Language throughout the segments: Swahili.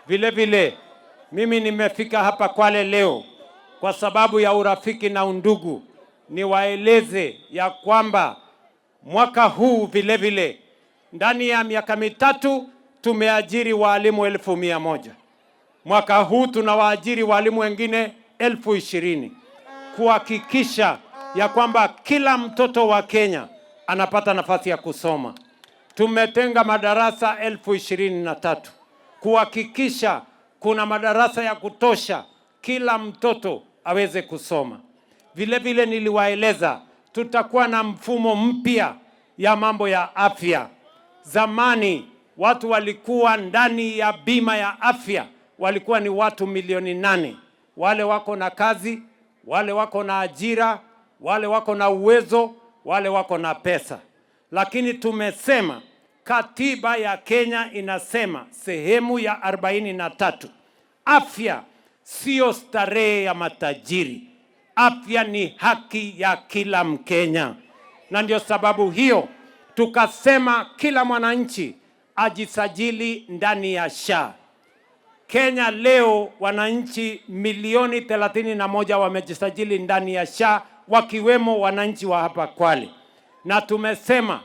Vile vile mimi nimefika hapa Kwale leo kwa sababu ya urafiki na undugu. Niwaeleze ya kwamba mwaka huu vile vile ndani ya miaka mitatu tumeajiri walimu 1,100. Mwaka huu tunawaajiri walimu wengine 20,000 kuhakikisha ya kwamba kila mtoto wa Kenya anapata nafasi ya kusoma. Tumetenga madarasa 23,000 kuhakikisha kuna madarasa ya kutosha kila mtoto aweze kusoma. Vile vile niliwaeleza tutakuwa na mfumo mpya ya mambo ya afya. Zamani watu walikuwa ndani ya bima ya afya walikuwa ni watu 8,000,000. Wale wako na kazi, wale wako na ajira, wale wako na uwezo, wale wako na pesa. Lakini tumesema katiba ya Kenya inasema sehemu ya 43, afya sio starehe ya matajiri. Afya ni haki ya kila Mkenya. Na ndio sababu hiyo tukasema kila mwananchi ajisajili ndani ya SHA. Kenya leo wananchi milioni 31 wamejisajili ndani ya SHA, wakiwemo wananchi wa hapa Kwale. Na tumesema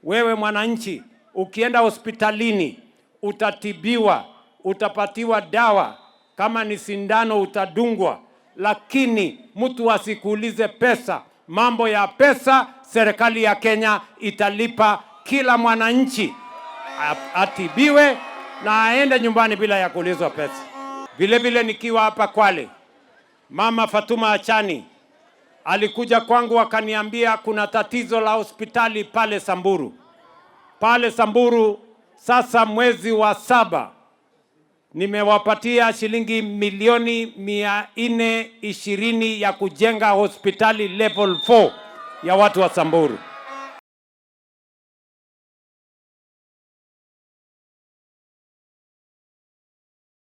wewe mwananchi ukienda hospitalini utatibiwa, utapatiwa dawa, kama ni sindano utadungwa, lakini mtu asikuulize pesa. Mambo ya pesa serikali ya Kenya italipa kila mwananchi atibiwe na aende nyumbani bila ya kuulizwa pesa. Vile vile nikiwa hapa Kwale, Mama Fatuma Achani alikuja kwangu akaniambia kuna tatizo la hospitali pale Samburu. Pale Samburu sasa mwezi wa 7 nimewapatia shilingi milioni 420 ya kujenga hospitali level 4 ya watu wa Samburu.